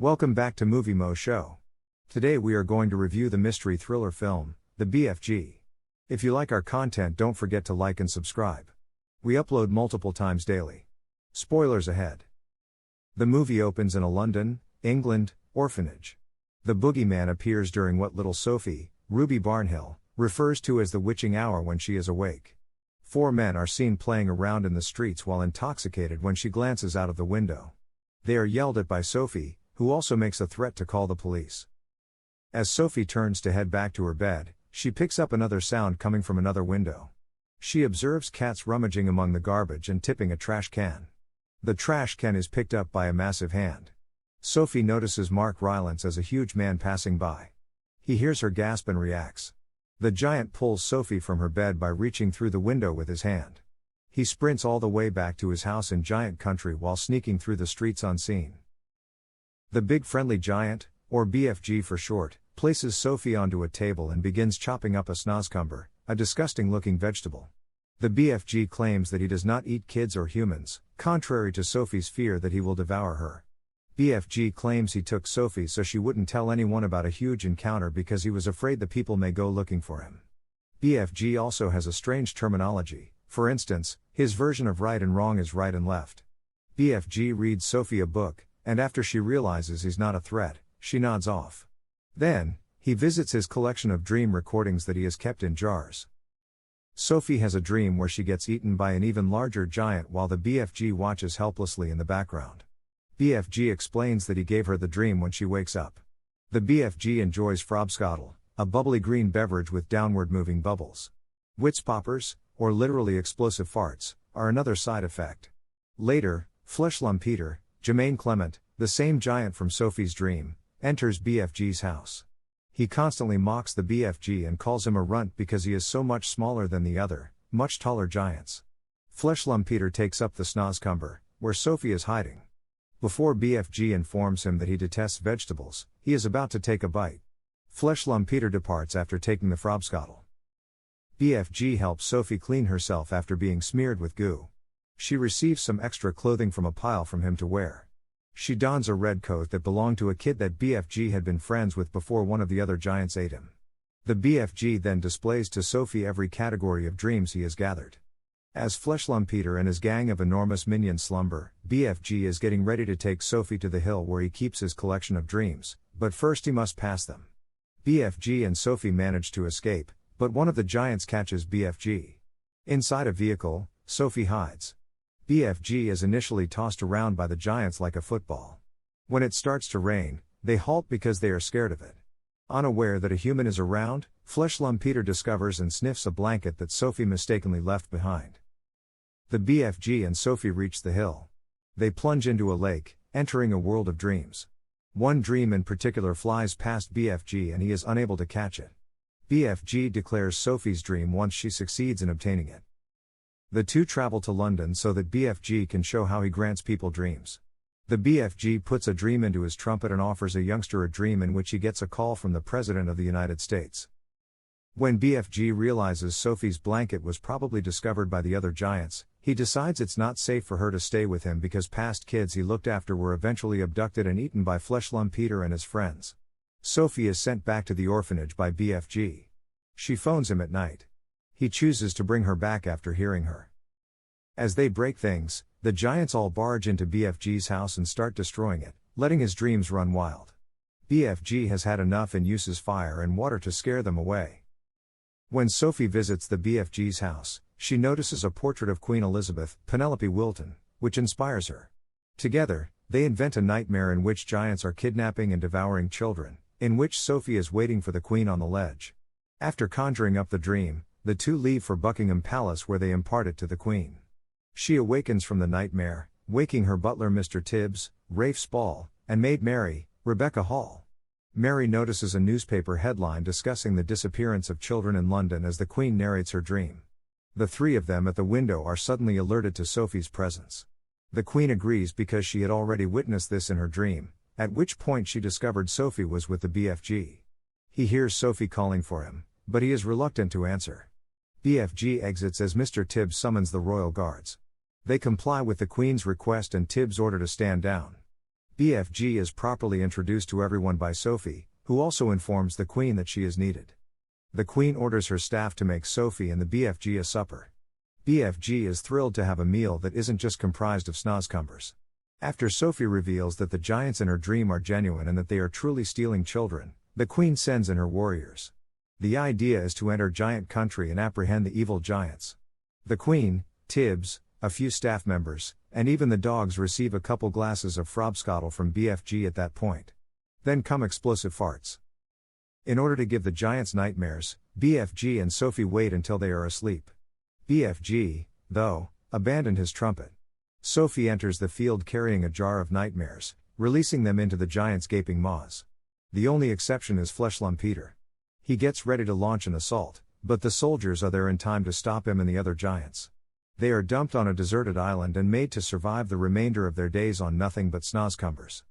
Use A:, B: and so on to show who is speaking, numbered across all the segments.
A: Welcome back to Movie Moshow. Today we are going to review the mystery thriller film, The BFG. If you like our content, don't forget to like and subscribe. We upload multiple times daily. Spoilers ahead. The movie opens in a London, England, orphanage. The boogeyman appears during what little Sophie, Ruby Barnhill, refers to as the witching hour when she is awake. 4 men are seen playing around in the streets while intoxicated when she glances out of the window. They are yelled at by Sophie, who also makes a threat to call the police. As Sophie turns to head back to her bed, she picks up another sound coming from another window. She observes cats rummaging among the garbage and tipping a trash can. The trash can is picked up by a massive hand. Sophie notices Mark Rylance as a huge man passing by. He hears her gasp and reacts. The giant pulls Sophie from her bed by reaching through the window with his hand. He sprints all the way back to his house in Giant Country while sneaking through the streets unseen. The big friendly giant, or BFG for short, places Sophie onto a table and begins chopping up a snozzcumber, a disgusting-looking vegetable. The BFG claims that he does not eat kids or humans, contrary to Sophie's fear that he will devour her. BFG claims he took Sophie so she wouldn't tell anyone about a huge encounter because he was afraid the people may go looking for him. BFG also has a strange terminology. For instance, his version of right and wrong is right and left. BFG reads Sophie a book, and after she realizes he's not a threat, she nods off. Then, he visits his collection of dream recordings that he has kept in jars. Sophie has a dream where she gets eaten by an even larger giant while the BFG watches helplessly in the background. BFG explains that he gave her the dream when she wakes up. The BFG enjoys Frobscottle, a bubbly green beverage with downward moving bubbles. Witzpoppers, or literally explosive farts, are another side effect. Later, Fleshlumppeter, Jermaine Clement, the same giant from Sophie's dream, enters BFG's house. He constantly mocks the BFG and calls him a runt because he is so much smaller than the other, much taller giants. Fleshlumppeter takes up the snozzcumber, where Sophie is hiding. Before BFG informs him that he detests vegetables, he is about to take a bite. Fleshlumppeter departs after taking the Frobscottle. BFG helps Sophie clean herself after being smeared with goo. She receives some extra clothing from a pile from him to wear. She dons a red coat that belonged to a kid that BFG had been friends with before one of the other giants ate him. The BFG then displays to Sophie every category of dreams he has gathered. As Fleshlumppeter and his gang of enormous minions slumber, BFG is getting ready to take Sophie to the hill where he keeps his collection of dreams, but first he must pass them. BFG and Sophie manage to escape, but one of the giants catches BFG. Inside a vehicle, Sophie hides. BFG is initially tossed around by the giants like a football. When it starts to rain, they halt because they are scared of it. Unaware that a human is around, Fleshlumppeter discovers and sniffs a blanket that Sophie mistakenly left behind. The BFG and Sophie reach the hill. They plunge into a lake, entering a world of dreams. One dream in particular flies past BFG and he is unable to catch it. BFG declares Sophie's dream once she succeeds in obtaining it. The two travel to London so that BFG can show how he grants people dreams. The BFG puts a dream into his trumpet and offers a youngster a dream in which he gets a call from the President of the United States. When BFG realizes Sophie's blanket was probably discovered by the other giants, he decides it's not safe for her to stay with him because past kids he looked after were eventually abducted and eaten by Fleshlumppeter and his friends. Sophie is sent back to the orphanage by BFG. She phones him at night. He chooses to bring her back after hearing her. As they break things, the giants all barge into BFG's house and start destroying it, letting his dreams run wild. BFG has had enough and uses fire and water to scare them away. When Sophie visits the BFG's house, she notices a portrait of Queen Elizabeth, Penelope Wilton, which inspires her. Together, they invent a nightmare in which giants are kidnapping and devouring children, in which Sophie is waiting for the Queen on the ledge. After conjuring up the dream, the two leave for Buckingham Palace where they impart it to the Queen. She awakens from the nightmare, waking her butler Mr. Tibbs, Rafe Spall, and maid Mary, Rebecca Hall. Mary notices a newspaper headline discussing the disappearance of children in London as the Queen narrates her dream. The three of them at the window are suddenly alerted to Sophie's presence. The Queen agrees because she had already witnessed this in her dream, at which point she discovered Sophie was with the BFG. He hears Sophie calling for him, but he is reluctant to answer. BFG exits as Mr. Tibbs summons the royal guards. They comply with the Queen's request and Tibbs' order to stand down. BFG is properly introduced to everyone by Sophie, who also informs the Queen that she is needed. The Queen orders her staff to make Sophie and the BFG a supper. BFG is thrilled to have a meal that isn't just comprised of snozcumbers. After Sophie reveals that the giants in her dream are genuine and that they are truly stealing children, the Queen sends in her warriors. The idea is to enter giant country and apprehend the evil giants. The Queen, Tibbs, a few staff members, and even the dogs receive a couple glasses of frobscottle from BFG at that point. Then come explosive farts. In order to give the giants nightmares, BFG and Sophie wait until they are asleep. BFG, though, abandoned his trumpet. Sophie enters the field carrying a jar of nightmares, releasing them into the giants' gaping maws. The only exception is Fleshlump Peter. He gets ready to launch an assault, but the soldiers are there in time to stop him and the other giants. They are dumped on a deserted island and made to survive the remainder of their days on nothing but snozcumbers.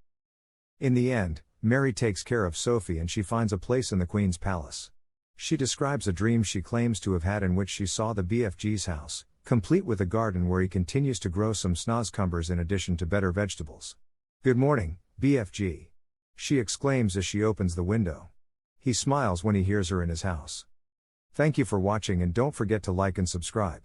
A: In the end, Mary takes care of Sophie and she finds a place in the Queen's palace. She describes a dream she claims to have had in which she saw the BFG's house, complete with a garden where he continues to grow some snozcumbers in addition to better vegetables. "Good morning, BFG," she exclaims as she opens the window. He smiles when he hears her in his house. Thank you for watching and don't forget to like and subscribe.